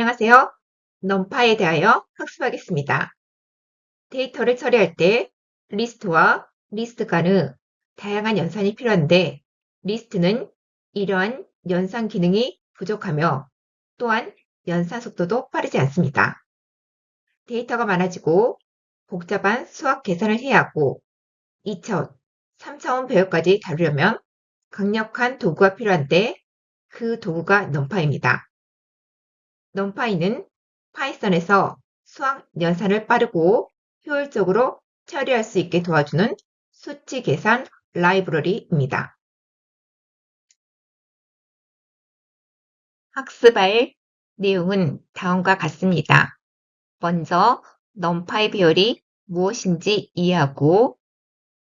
안녕하세요. 넘파에 대하여 학습하겠습니다. 데이터를 처리할 때 리스트와 리스트 간의 다양한 연산이 필요한데 리스트는 이러한 연산 기능이 부족하며 또한 연산 속도도 빠르지 않습니다. 데이터가 많아지고 복잡한 수학 계산을 해야 하고 2차원, 3차원 배열까지 다루려면 강력한 도구가 필요한데 그 도구가 넘파입니다. 넘파이는 파이썬에서 수학 연산을 빠르고 효율적으로 처리할 수 있게 도와주는 수치 계산 라이브러리입니다. 학습할 내용은 다음과 같습니다. 먼저 넘파이 배열이 무엇인지 이해하고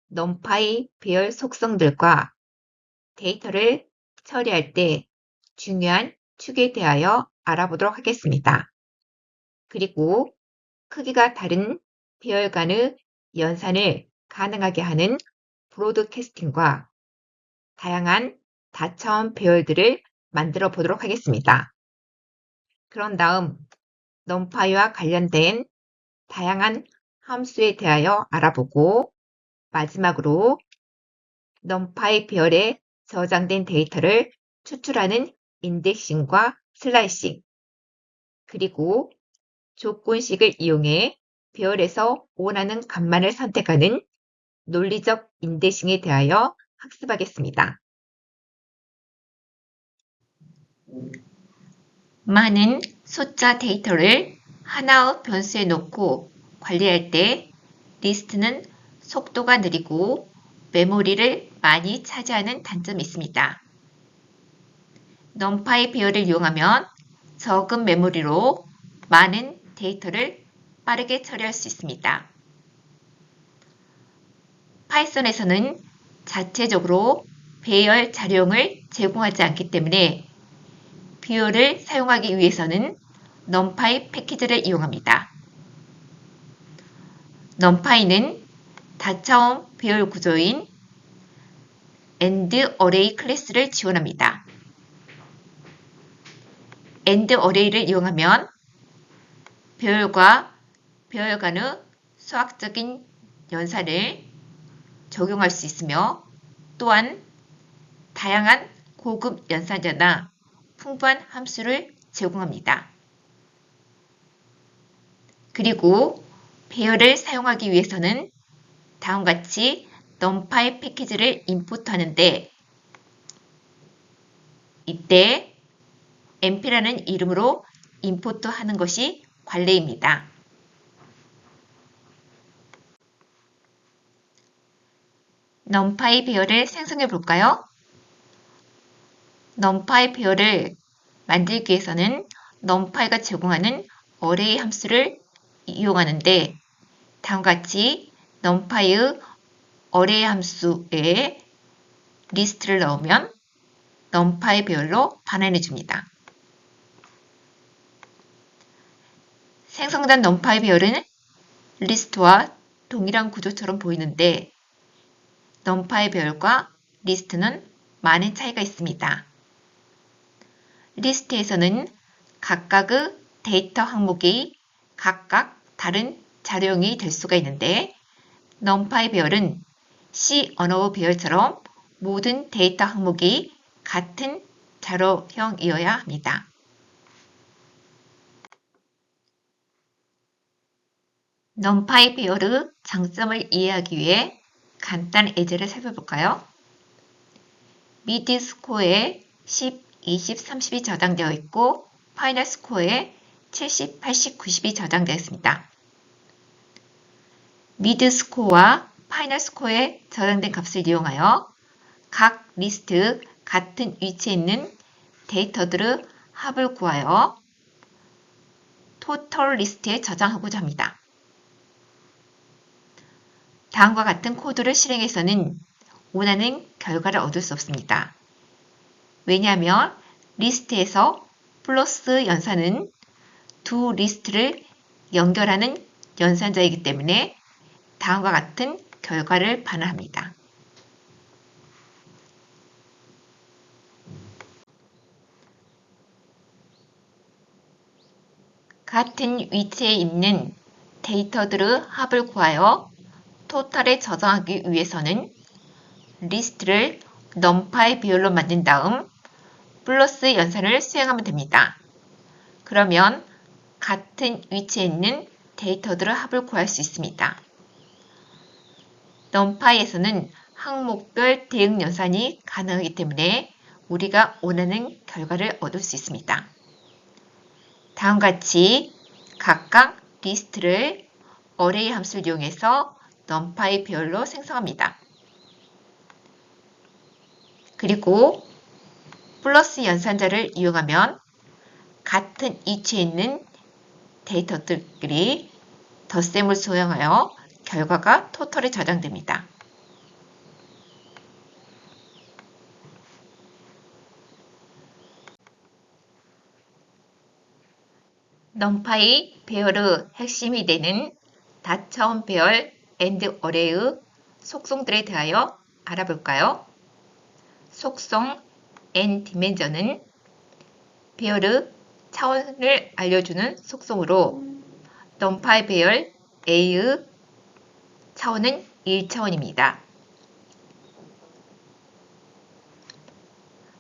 넘파이 배열 속성들과 데이터를 처리할 때 중요한 축에 대하여 알아보도록 하겠습니다. 그리고 크기가 다른 배열 간의 연산을 가능하게 하는 브로드캐스팅과 다양한 다차원 배열들을 만들어 보도록 하겠습니다. 그런 다음 넘파이와 관련된 다양한 함수에 대하여 알아보고 마지막으로 넘파이 배열에 저장된 데이터를 추출하는 인덱싱과 슬라이싱 그리고 조건식을 이용해 배열에서 원하는 값만을 선택하는 논리적 인덱싱에 대하여 학습하겠습니다. 많은 숫자 데이터를 하나의 변수에 놓고 관리할 때 리스트는 속도가 느리고 메모리를 많이 차지하는 단점이 있습니다. 넘파이 배열을 이용하면 적은 메모리로 많은 데이터를 빠르게 처리할 수 있습니다. 파이썬에서는 자체적으로 배열 자료형을 제공하지 않기 때문에 배열을 사용하기 위해서는 넘파이 패키지를 이용합니다. 넘파이는 다차원 배열 구조인 AND 어레이 클래스를 지원합니다. AND 어레이를 이용하면 배열과 배열 간의 수학적인 연산을 적용할 수 있으며 또한 다양한 고급 연산자나 풍부한 함수를 제공합니다. 그리고 배열을 사용하기 위해서는 다음과 같이 numpy 패키지를 인풋하는데 이때 np라는 이름으로 인풋하는 것이 관례입니다. numpy 배열을 생성해 볼까요? numpy 배열을 만들기 위해서는 numpy가 제공하는 어레이 함수를 이용하는데 다음과 같이 numpy의 어레이 함수에 리스트를 넣으면 numpy 배열로 반환해 줍니다. 생성된 numpy 배열은 리스트와 동일한 구조처럼 보이는데 numpy 배열과 리스트는 많은 차이가 있습니다. 리스트에서는 각각의 데이터 항목이 각각 다른 자료형이 될 수가 있는데 numpy 배열은 C 언어의 배열처럼 모든 데이터 항목이 같은 자료형이어야 합니다. numpy 배열의 장점을 이해하기 위해 간단 예제를 살펴볼까요? 미드 스코어에 10, 20, 30이 저장되어 있고 파이널 스코어에 70, 80, 90이 저장되어 있습니다. 미드 스코어와 파이널 스코어에 저장된 값을 이용하여 각 리스트 같은 위치에 있는 데이터들의 합을 구하여 토털 리스트에 저장하고자 합니다. 다음과 같은 코드를 실행해서는 원하는 결과를 얻을 수 없습니다. 왜냐하면 리스트에서 플러스 연산은 두 리스트를 연결하는 연산자이기 때문에 다음과 같은 결과를 반환합니다. 같은 위치에 있는 데이터들의 합을 구하여 토탈에 저장하기 위해서는 리스트를 numPy 비율로 만든 다음 플러스 연산을 수행하면 됩니다. 그러면 같은 위치에 있는 데이터들의 합을 구할 수 있습니다. numPy에서는 항목별 대응 연산이 가능하기 때문에 우리가 원하는 결과를 얻을 수 있습니다. 다음과 같이 각각 리스트를 어레이 함수를 이용해서 numPy 배열로 생성합니다. 그리고 플러스 연산자를 이용하면 같은 위치에 있는 데이터들끼리 덧셈을 수행하여 결과가 토탈에 저장됩니다. numPy 배열의 핵심이 되는 다차원 배열 AND 어레이의 속성들에 대하여 알아볼까요? 속성 nDimension은 배열의 차원을 알려주는 속성으로 numPy 배열 A의 차원은 1차원입니다.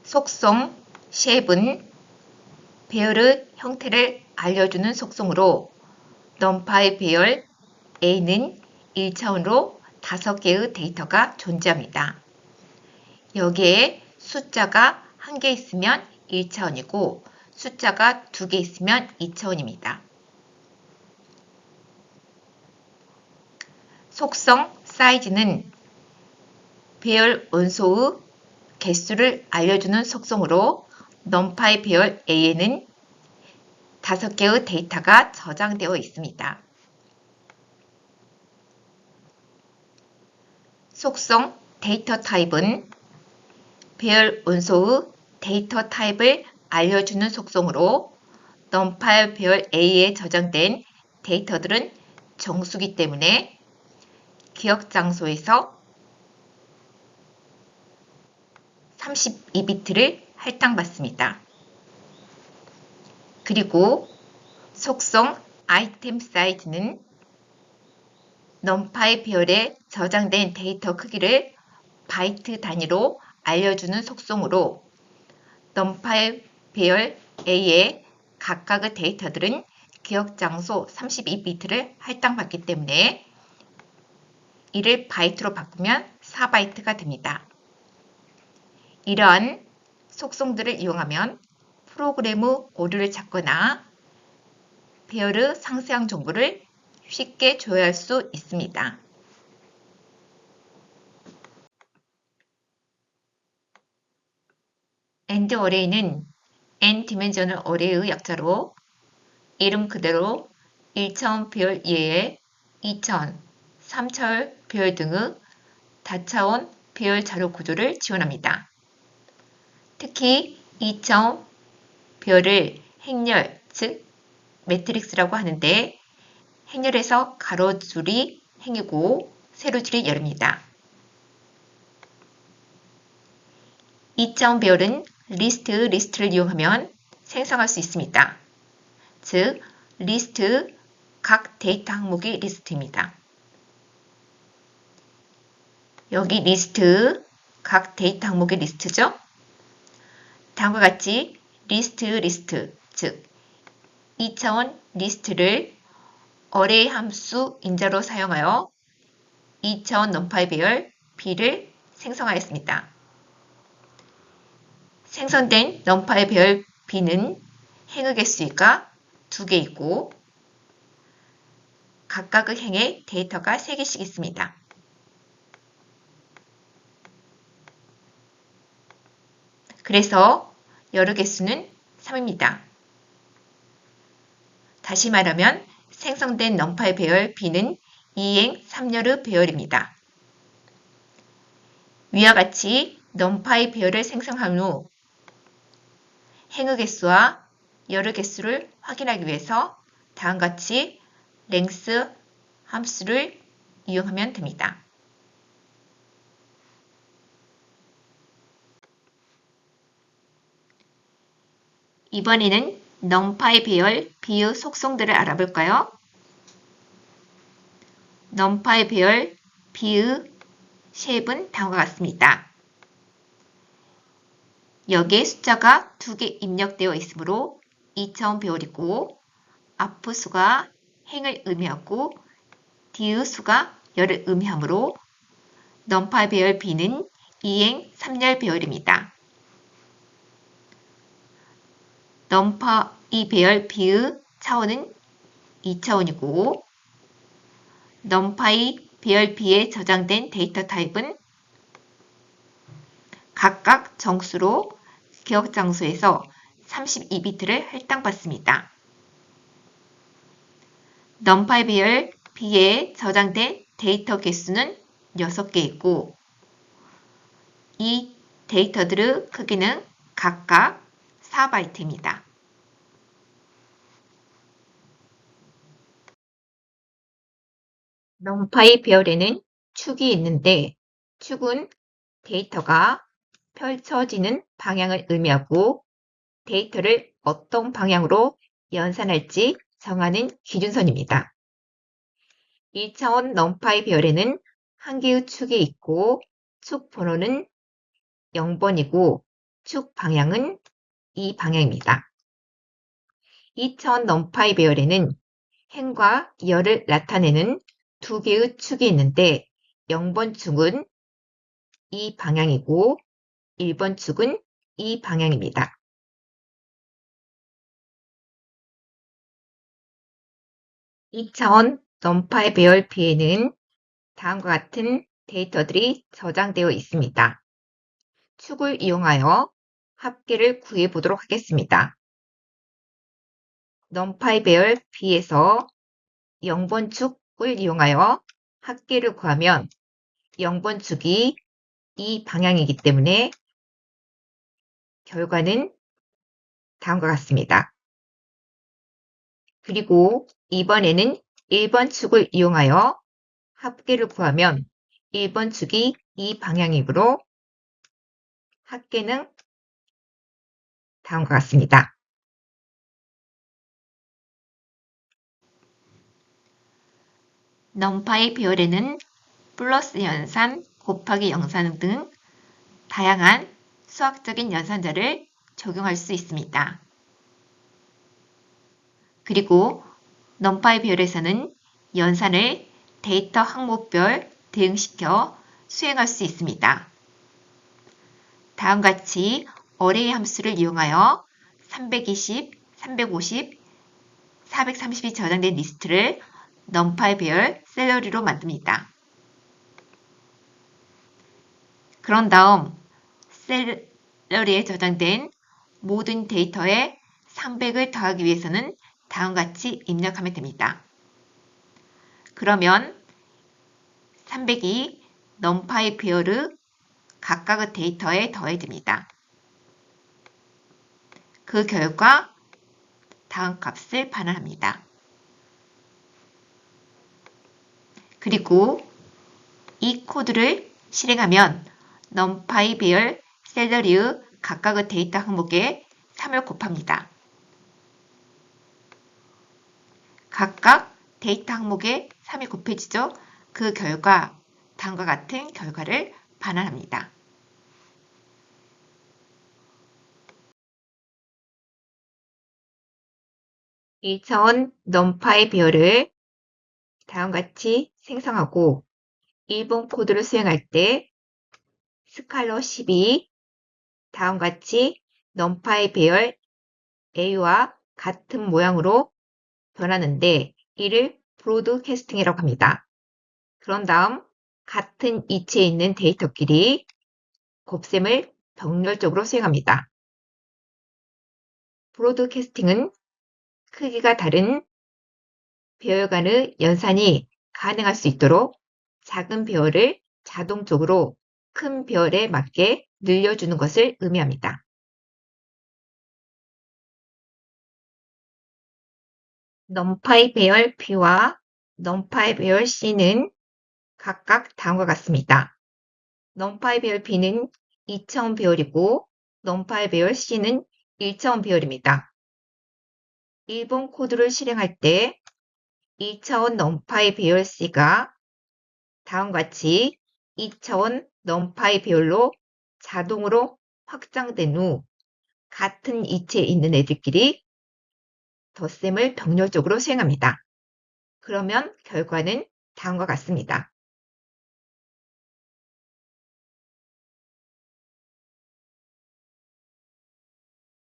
속성 shape은 배열의 형태를 알려주는 속성으로 numPy 배열 A는 1차원으로 5개의 데이터가 존재합니다. 여기에 숫자가 1개 있으면 1차원이고 숫자가 2개 있으면 2차원입니다. 속성 size는 배열 원소의 개수를 알려주는 속성으로 numPy 배열 A에는 5개의 데이터가 저장되어 있습니다. 속성 데이터 타입은 배열 원소의 데이터 타입을 알려주는 속성으로 numPy 배열 A에 저장된 데이터들은 정수기 때문에 기억 장소에서 32비트를 할당받습니다. 그리고 속성 아이템 사이즈는 numPy 배열에 저장된 데이터 크기를 바이트 단위로 알려주는 속성으로 numPy 배열 A의 각각의 데이터들은 기억 장소 32비트를 할당받기 때문에 이를 바이트로 바꾸면 4바이트가 됩니다. 이러한 속성들을 이용하면 프로그램의 오류를 찾거나 배열의 상세한 정보를 쉽게 조회할 수 있습니다. AND 어레이는 n디멘셔널 어레이의 약자로 이름 그대로 1차원 배열 이외에 2차원, 3차원 배열 등의 다차원 배열 자료 구조를 지원합니다. 특히 2차원 배열을 행렬, 즉 매트릭스라고 하는데 행렬에서 가로줄이 행이고 세로줄이 열입니다. 2차원 배열은 리스트를 이용하면 생성할 수 있습니다. 즉, 리스트 각 데이터 항목의 리스트입니다. 여기 리스트 각 데이터 항목의 리스트죠. 다음과 같이 리스트, 즉 2차원 리스트를 어레이 함수 인자로 사용하여 2차원 numPy 배열 B를 생성하였습니다. 생성된 numPy 배열 B는 행의 개수가 2개 있고 각각의 행에 데이터가 3개씩 있습니다. 그래서 열의 개수는 3입니다. 다시 말하면 생성된 numPy 배열 B는 2행 3열의 배열입니다. 위와 같이 numPy 배열을 생성한 후 행의 개수와 열의 개수를 확인하기 위해서 다음과 같이 length 함수를 이용하면 됩니다. 이번에는 넘파이 배열 B의 속성들을 알아볼까요? 넘파이 배열 B의 쉐입은 다음과 같습니다. 여기에 숫자가 2개 입력되어 있으므로 2차원 배열이고 앞의 수가 행을 의미하고 뒤의 수가 열을 의미하므로 넘파이 배열 B는 2행 3열 배열입니다. 넘파이 배열 B의 차원은 2차원이고 넘파이 배열 B에 저장된 데이터 타입은 각각 정수로 기억 장소에서 32비트를 할당받습니다. 넘파이 배열 B에 저장된 데이터 개수는 6개 있고 이 데이터들의 크기는 각각 4바이트입니다. 넘파이 배열에는 축이 있는데 축은 데이터가 펼쳐지는 방향을 의미하고 데이터를 어떤 방향으로 연산할지 정하는 기준선입니다. 1차원 넘파이 배열에는 한 개의 축이 있고 축 번호는 0번이고 축 방향은 이 방향입니다. 2차원 넘파이 배열에는 행과 열을 나타내는 2개의 축이 있는데 0번 축은 이 방향이고 1번 축은 이 방향입니다. 2차원 넘파이 배열 B에는 다음과 같은 데이터들이 저장되어 있습니다. 축을 이용하여 합계를 구해 보도록 하겠습니다. 넘파이 배열 B에서 0번 축을 이용하여 합계를 구하면 0번 축이 이 방향이기 때문에 결과는 다음과 같습니다. 그리고 이번에는 1번 축을 이용하여 합계를 구하면 1번 축이 이 방향이므로 합계는 다음과 같습니다. 넘파이 배열에는 플러스 연산, 곱하기 연산 등 다양한 수학적인 연산자를 적용할 수 있습니다. 그리고 넘파이 배열에서는 연산을 데이터 항목별 대응시켜 수행할 수 있습니다. 다음과 같이 어레이 함수를 이용하여 320, 350, 430이 저장된 리스트를 넘파이 배열 셀러리로 만듭니다. 그런 다음 셀러리에 저장된 모든 데이터에 300을 더하기 위해서는 다음과 같이 입력하면 됩니다. 그러면 300이 넘파이 배열의 각각의 데이터에 더해집니다. 그 결과 다음 값을 반환합니다. 그리고 이 코드를 실행하면 넘파이 배열 셀러리의 각각의 데이터 항목에 3을 곱합니다. 각각 데이터 항목에 3이 곱해지죠. 그 결과 다음과 같은 결과를 반환합니다. 일차원 넘파이 배열을 다음같이 생성하고 1번 코드를 수행할 때 스칼러 12 다음같이 넘파이 배열 A와 같은 모양으로 변하는데 이를 브로드캐스팅이라고 합니다. 그런 다음 같은 이치에 있는 데이터끼리 곱셈을 병렬적으로 수행합니다. 브로드캐스팅은 크기가 다른 배열 간의 연산이 가능할 수 있도록 작은 배열을 자동적으로 큰 배열에 맞게 늘려주는 것을 의미합니다. 넘파이 배열 B와 넘파이 배열 C는 각각 다음과 같습니다. 넘파이 배열 B는 2차원 배열이고 넘파이 배열 C는 1차원 배열입니다. 일본 코드를 실행할 때 2차원 넘파이 배열 C가 다음과 같이 2차원 넘파이 배열로 자동으로 확장된 후 같은 이체에 있는 애들끼리 덧셈을 병렬적으로 수행합니다. 그러면 결과는 다음과 같습니다.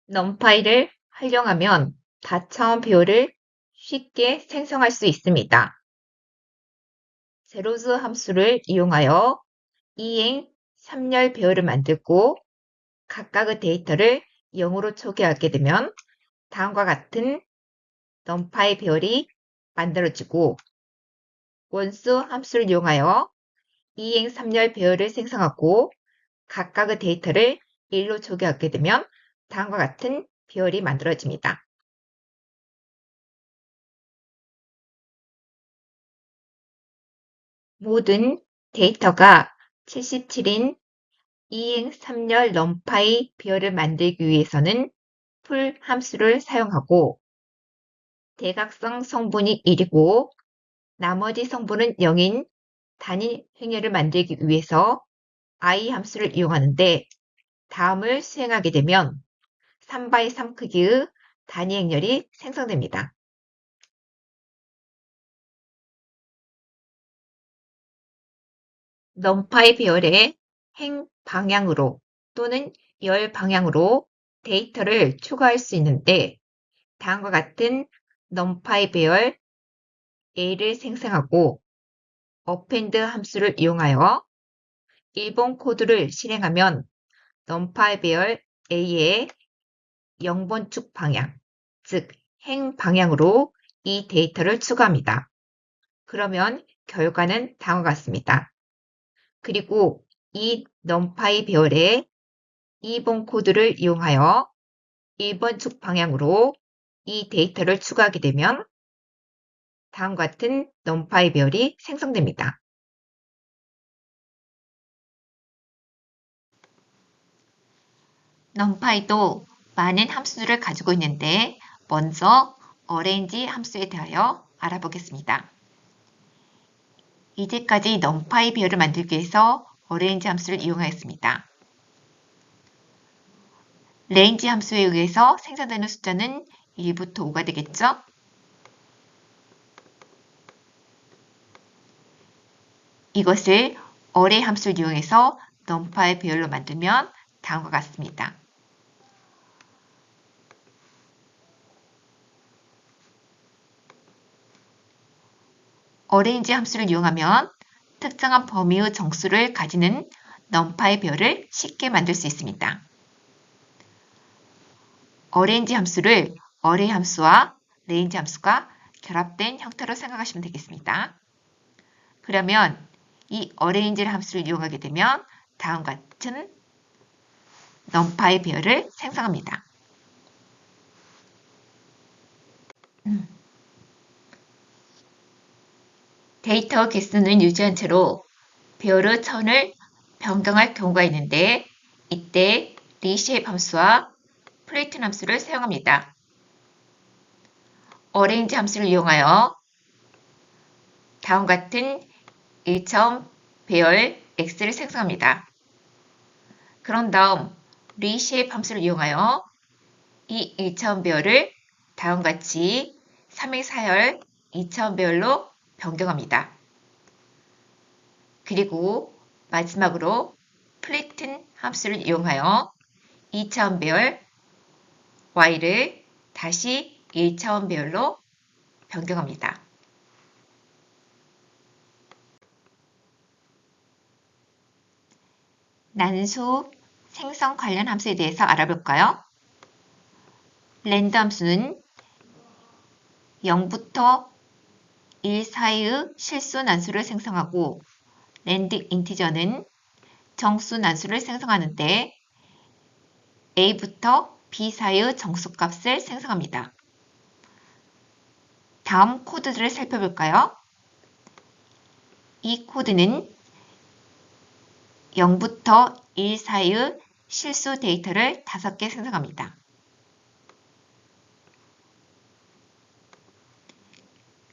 넘파이를 활용하면 다차원 배열을 쉽게 생성할 수 있습니다. 제로즈 함수를 이용하여 이행 3열 배열을 만들고 각각의 데이터를 0으로 초기화하게 되면 다음과 같은 넘파이 배열이 만들어지고 원수 함수를 이용하여 이행 3열 배열을 생성하고 각각의 데이터를 1로 초기화하게 되면 다음과 같은 배열이 만들어집니다. 모든 데이터가 77인 이행 3열 넘파이 배열을 만들기 위해서는 풀 함수를 사용하고 대각성 성분이 1이고 나머지 성분은 0인 단일 행렬을 만들기 위해서 i 함수를 이용하는데 다음을 수행하게 되면 3x3 크기의 단위 행렬이 생성됩니다. 넘파이 배열의 행 방향으로 또는 열 방향으로 데이터를 추가할 수 있는데 다음과 같은 넘파이 배열 A를 생성하고 append 함수를 이용하여 일본 코드를 실행하면 넘파이 배열 A의 0번 축 방향, 즉 행 방향으로 이 데이터를 추가합니다. 그러면 결과는 다음과 같습니다. 그리고 이 넘파이 배열의 2번 코드를 이용하여 1번 축 방향으로 이 데이터를 추가하게 되면 다음과 같은 넘파이 배열이 생성됩니다. 넘파이도 많은 함수들을 가지고 있는데 먼저 arrange 함수에 대하여 알아보겠습니다. 이제까지 넘파이 배열을 만들기 위해서 arrange 함수를 이용하였습니다. range 함수에 의해서 생성되는 숫자는 1부터 5가 되겠죠? 이것을 array 함수를 이용해서 넘파이 배열로 만들면 다음과 같습니다. arrange 함수를 이용하면 특정한 범위의 정수를 가지는 넘파이 배열을 쉽게 만들 수 있습니다. arrange 함수를 array 함수와 range 함수가 결합된 형태로 생각하시면 되겠습니다. 그러면 이 arrange 함수를 이용하게 되면 다음과 같은 넘파이 배열을 생성합니다. 데이터 개수는 유지한 채로 배열의 천을 변경할 경우가 있는데 이때 reshape 함수와 flatten 함수를 사용합니다. arrange 함수를 이용하여 다음과 같은 1차원 배열 x를 생성합니다. 그런 다음 reshape 함수를 이용하여 이 1차원 배열을 다음과 같이 3의 4열 2차원 배열로 변경합니다. 그리고 마지막으로 flatten 함수를 이용하여 2차원 배열 y를 다시 1차원 배열로 변경합니다. 난수 생성 관련 함수에 대해서 알아볼까요? 랜드 함수는 0부터 1 사이의 실수 난수를 생성하고 랜드 인티저는 정수 난수를 생성하는데 a부터 b 사이의 정수값을 생성합니다. 다음 코드들을 살펴볼까요? 이 코드는 0부터 1 사이의 실수 데이터를 5개 생성합니다.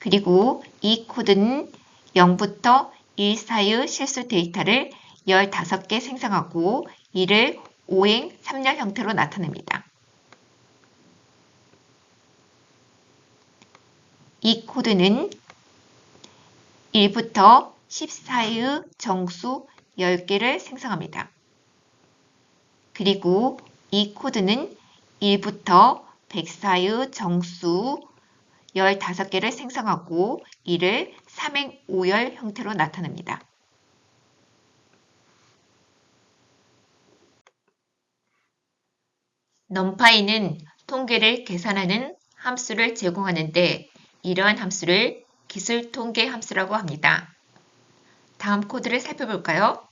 그리고 이 코드는 0부터 1 사이의 실수 데이터를 15개 생성하고 이를 5행 3열 형태로 나타냅니다. 이 코드는 1부터 10 사이의 정수 10개를 생성합니다. 그리고 이 코드는 1부터 100 사이의 정수 15개를 생성하고 이를 3행 5열 형태로 나타냅니다. numpy는 통계를 계산하는 함수를 제공하는데 이러한 함수를 기술 통계 함수라고 합니다. 다음 코드를 살펴볼까요?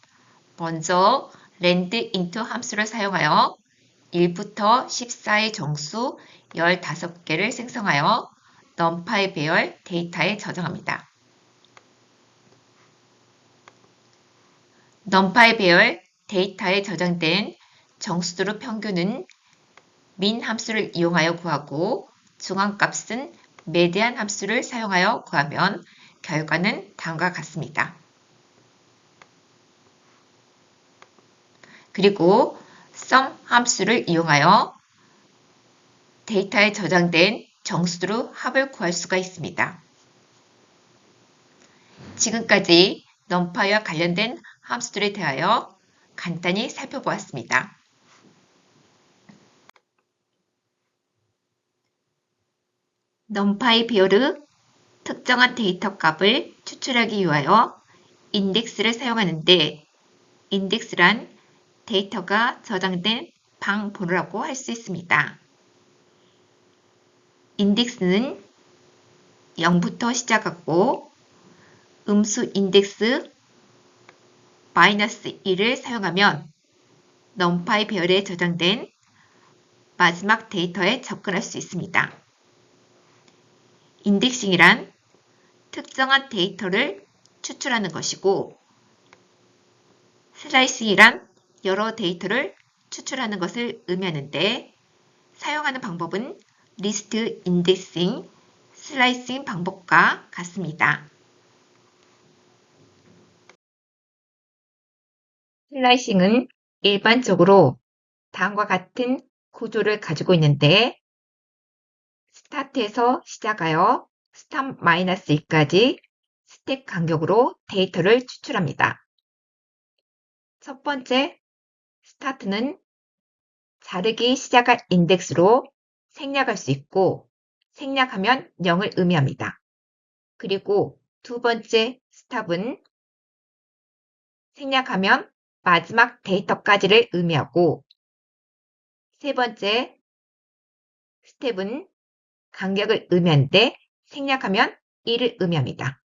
먼저 landInto 함수를 사용하여 1부터 14의 정수 15개를 생성하여 numpy 배열 데이터에 저장합니다. numpy 배열 데이터에 저장된 정수들의 평균은 min 함수를 이용하여 구하고 중앙값은 median 함수를 사용하여 구하면 결과는 다음과 같습니다. 그리고 sum 함수를 이용하여 데이터에 저장된 정수들의 합을 구할 수가 있습니다. 지금까지 numpy와 관련된 함수들에 대하여 간단히 살펴보았습니다. numpy 배열의 특정한 데이터 값을 추출하기 위하여 인덱스를 사용하는데 인덱스란 데이터가 저장된 방 번호라고 할 수 있습니다. 인덱스는 0부터 시작하고 음수 인덱스 -1을 사용하면 numpy 배열에 저장된 마지막 데이터에 접근할 수 있습니다. 인덱싱이란 특정한 데이터를 추출하는 것이고 슬라이싱이란 여러 데이터를 추출하는 것을 의미하는데 사용하는 방법은 리스트 인덱싱, 슬라이싱 방법과 같습니다. 슬라이싱은 일반적으로 다음과 같은 구조를 가지고 있는데 스타트에서 시작하여 스탑 -1까지 스택 간격으로 데이터를 추출합니다. 첫 번째, 스타트는 자르기 시작할 인덱스로 생략할 수 있고 생략하면 0을 의미합니다. 그리고 두 번째 스탑은 생략하면 마지막 데이터까지를 의미하고 세 번째 스텝은 간격을 의미하는데 생략하면 1을 의미합니다.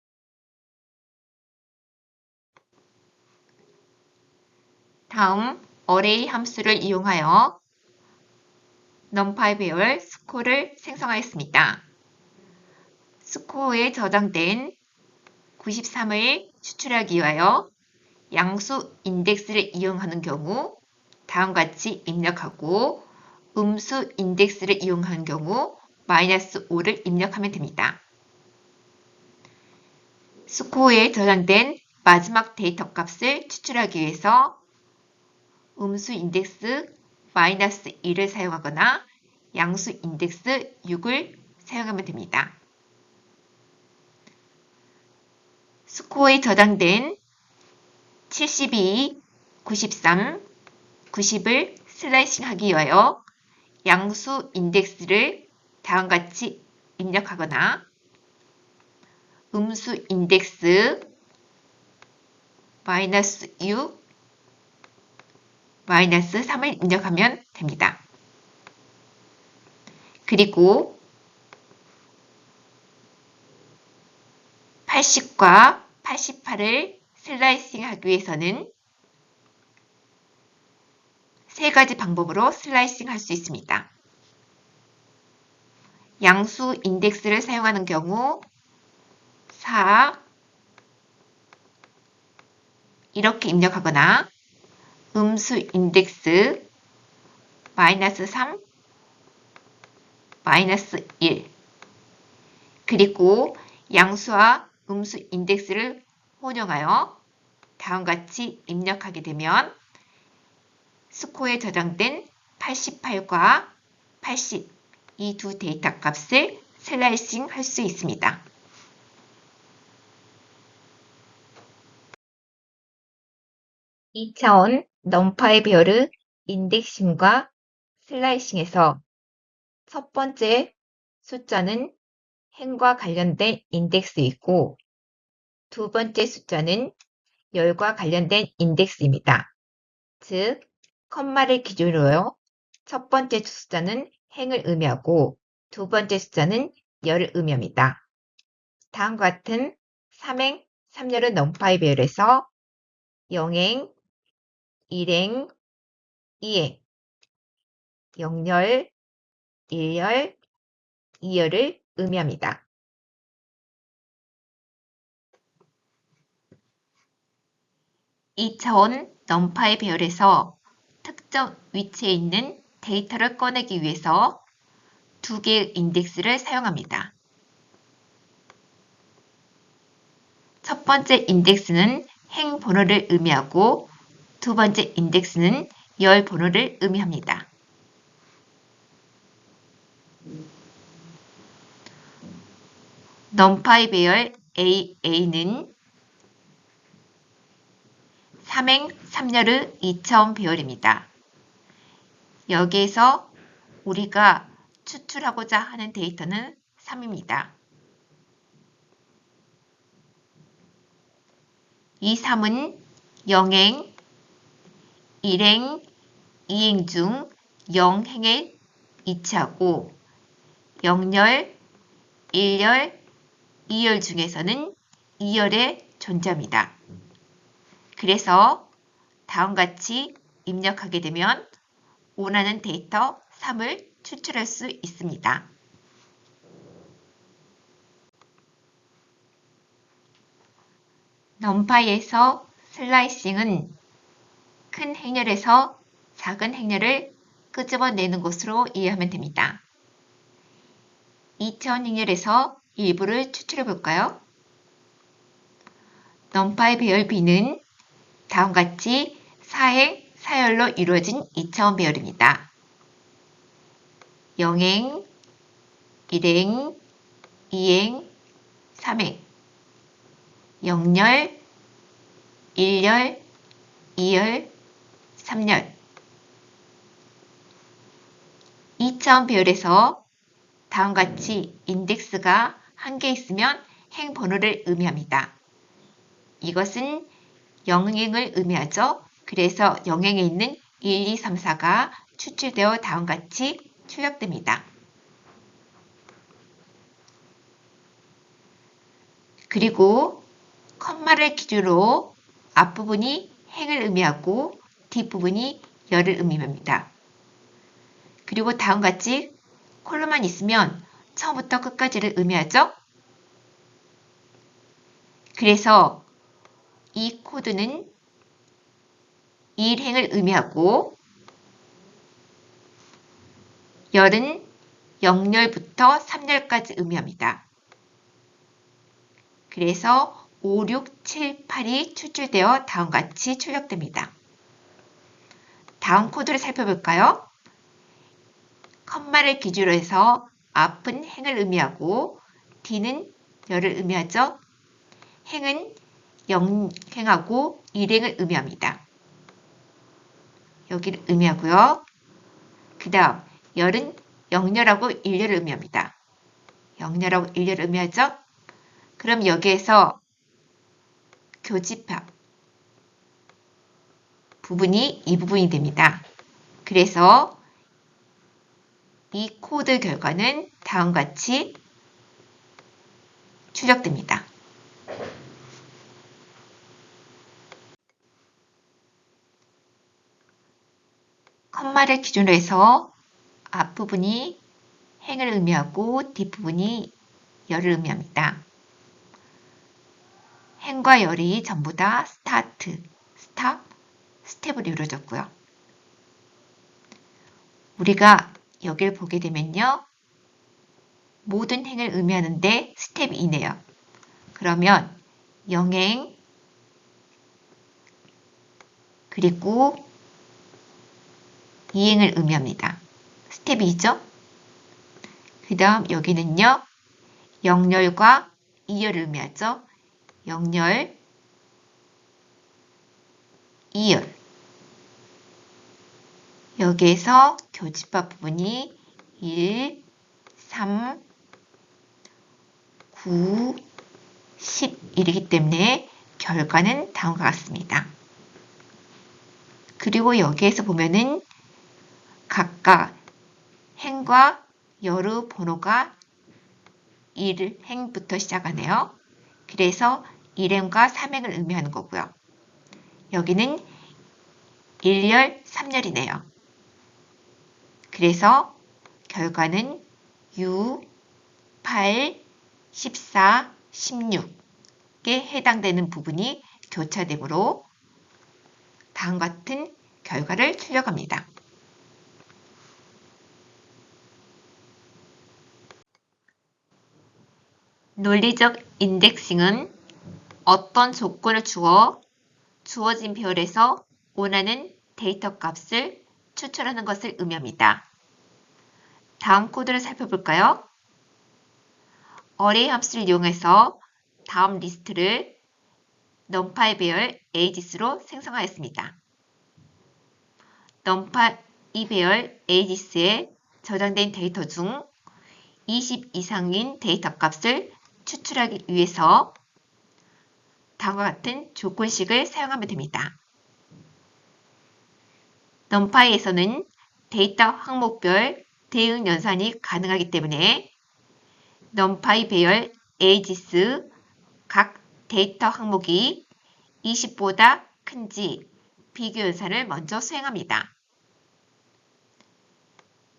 다음 array 함수를 이용하여 numpy 배열 스코어를 생성하였습니다. 스코어에 저장된 93을 추출하기 위하여 양수 인덱스를 이용하는 경우 다음과 같이 입력하고 음수 인덱스를 이용하는 경우 -5를 입력하면 됩니다. 스코어에 저장된 마지막 데이터 값을 추출하기 위해서 음수 인덱스 -1을 사용하거나 양수 인덱스 6을 사용하면 됩니다. 스코어에 저장된 72, 93, 90을 슬라이싱하기 위하여 양수 인덱스를 다음과 같이 입력하거나 음수 인덱스 -6, -3을 입력하면 됩니다. 그리고 80과 88을 슬라이싱하기 위해서는 세 가지 방법으로 슬라이싱 할 수 있습니다. 양수 인덱스를 사용하는 경우 4 이렇게 입력하거나 음수 인덱스 -3, -1 그리고 양수와 음수 인덱스를 혼용하여 다음과 같이 입력하게 되면 스코어에 저장된 88과 80 이 두 데이터 값을 슬라이싱 할 수 있습니다. (2차원) 넘파이 배열의 인덱싱과 슬라이싱에서 첫 번째 숫자는 행과 관련된 인덱스이고 두 번째 숫자는 열과 관련된 인덱스입니다. 즉, 컴마를 기준으로 첫 번째 숫자는 행을 의미하고 두 번째 숫자는 열을 의미합니다. 다음과 같은 3행, 3열의 넘파이 배열에서 0행, 1행, 2행, 0열, 1열, 2열을 의미합니다. (2차원) 넘파이 배열에서 특정 위치에 있는 데이터를 꺼내기 위해서 두 개의 인덱스를 사용합니다. 첫 번째 인덱스는 행 번호를 의미하고 두 번째 인덱스는 열 번호를 의미합니다. 넘파이 배열 AA는 3행 3열의 2차원 배열입니다. 여기에서 우리가 추출하고자 하는 데이터는 3입니다. 이 3은 0행, 1행, 2행 중 0행에 위치하고 0열, 1열, 2열 중에서는 2열에 존재합니다. 그래서 다음과 같이 입력하게 되면 원하는 데이터 3을 추출할 수 있습니다. 넘파이에서 슬라이싱은 큰 행렬에서 작은 행렬을 끄집어내는 것으로 이해하면 됩니다. 2차원 행렬에서 일부를 추출해 볼까요? 넘파이 배열 B는 다음과 같이 4행, 4열로 이루어진 2차원 배열입니다. 0행, 1행, 2행, 3행, 0열, 1열, 2열, 3열. 2차원 배열에서 다음과 같이 인덱스가 한 개 있으면 행 번호를 의미합니다. 이것은 0행을 의미하죠. 그래서 0행에 있는 1, 2, 3, 4가 추출되어 다음과 같이 출력됩니다. 그리고 컴마를 기준으로 앞부분이 행을 의미하고 뒷부분이 열을 의미합니다. 그리고 다음과 같이 콜론만 있으면 처음부터 끝까지를 의미하죠. 그래서 이 코드는 1행을 의미하고 열은 0열부터 3열까지 의미합니다. 그래서 5, 6, 7, 8이 추출되어 다음과 같이 출력됩니다. 다음 코드를 살펴볼까요? 컴마를 기준으로 해서 앞은 행을 의미하고 D는 열을 의미하죠. 행은 0행하고 1행을 의미합니다. 여기를 의미하고요. 그 다음 열은 0열하고 1열을 의미합니다. 0열하고 1열을 의미하죠. 그럼 여기에서 교집합 부분이 이 부분이 됩니다. 그래서 이 코드 결과는 다음과 같이 출력됩니다. 컴마를 기준으로 해서 앞부분이 행을 의미하고 뒷부분이 열을 의미합니다. 행과 열이 전부 다 스타트, 스탑, 스텝으로 이루어졌고요. 우리가 여기를 보게 되면요. 모든 행을 의미하는데 스텝이 있네요. 그러면 영행 그리고 이행을 의미합니다. 스텝이 죠 그 다음 여기는요. 영렬과 이열을 의미하죠. 영렬, 이열. 여기에서 교집합 부분이 1, 3, 9, 10이기 때문에 결과는 다음과 같습니다. 그리고 여기에서 보면은 각각 행과 열의 번호가 1행부터 시작하네요. 그래서 1행과 3행을 의미하는 거고요. 여기는 1열, 3열이네요. 그래서 결과는 6, 8, 14, 16에 해당되는 부분이 교차되므로 다음과 같은 결과를 출력합니다. 논리적 인덱싱은 어떤 조건을 주어 주어진 배열에서 원하는 데이터 값을 추출하는 것을 의미합니다. 다음 코드를 살펴볼까요? 어레이 함수를 이용해서 다음 리스트를 numpy 배열 ages로 생성하였습니다. numpy 배열 ages에 저장된 데이터 중 20 이상인 데이터 값을 추출하기 위해서 다음과 같은 조건식을 사용하면 됩니다. numpy에서는 데이터 항목별 대응 연산이 가능하기 때문에 numpy 배열 ages 각 데이터 항목이 20보다 큰지 비교 연산을 먼저 수행합니다.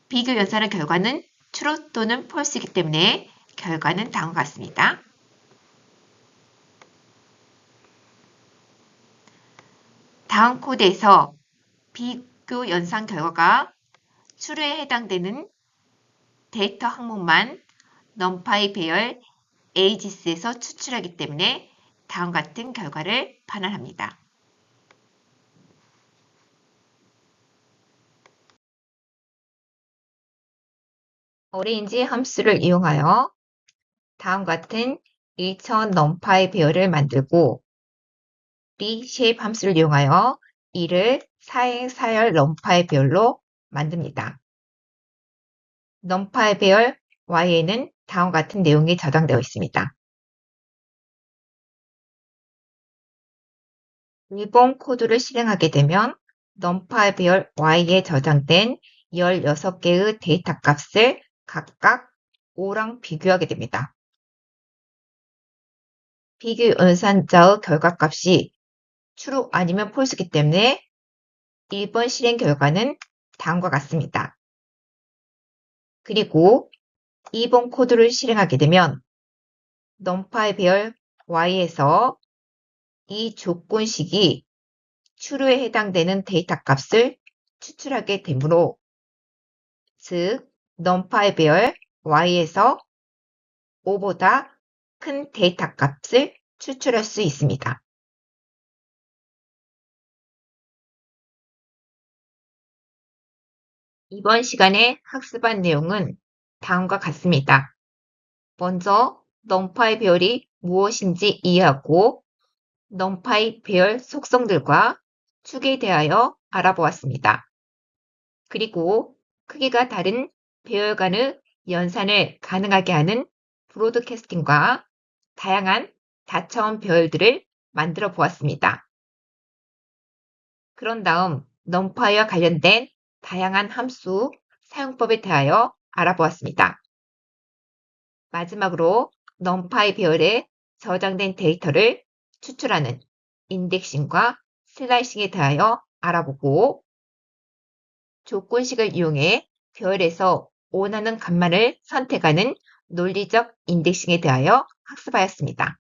비교 연산의 결과는 true 또는 false이기 때문에 결과는 다음과 같습니다. 다음 코드에서 비교 연산 결과가 true에 해당되는 데이터 항목만 numpy 배열 ages에서 추출하기 때문에 다음 같은 결과를 반환합니다. 어레인지 함수를 이용하여 다음 같은 1천 numpy 배열을 만들고 reshape 함수를 이용하여 이를 4행 4열 numpy 배열로 만듭니다. numpy 배열 y에는 다음 같은 내용이 저장되어 있습니다. 1번 코드를 실행하게 되면 numpy 배열 y에 저장된 16개의 데이터 값을 각각 5랑 비교하게 됩니다. 비교 연산자의 결과값이 true 아니면 false이기 때문에 1번 실행 결과는 다음과 같습니다. 그리고 2번 코드를 실행하게 되면 numpy 배열 y에서 이 조건식이 true에 해당되는 데이터 값을 추출하게 되므로 즉 numpy 배열 y에서 5보다 큰 데이터 값을 추출할 수 있습니다. 이번 시간에 학습한 내용은 다음과 같습니다. 먼저 numpy 배열이 무엇인지 이해하고 numpy 배열 속성들과 축에 대하여 알아보았습니다. 그리고 크기가 다른 배열 간의 연산을 가능하게 하는 브로드캐스팅과 다양한 다차원 배열들을 만들어 보았습니다. 그런 다음 numpy와 관련된 다양한 함수 사용법에 대하여 알아보았습니다. 마지막으로 numpy 배열에 저장된 데이터를 추출하는 인덱싱과 슬라이싱에 대하여 알아보고 조건식을 이용해 배열에서 원하는 값만을 선택하는 논리적 인덱싱에 대하여 학습하였습니다.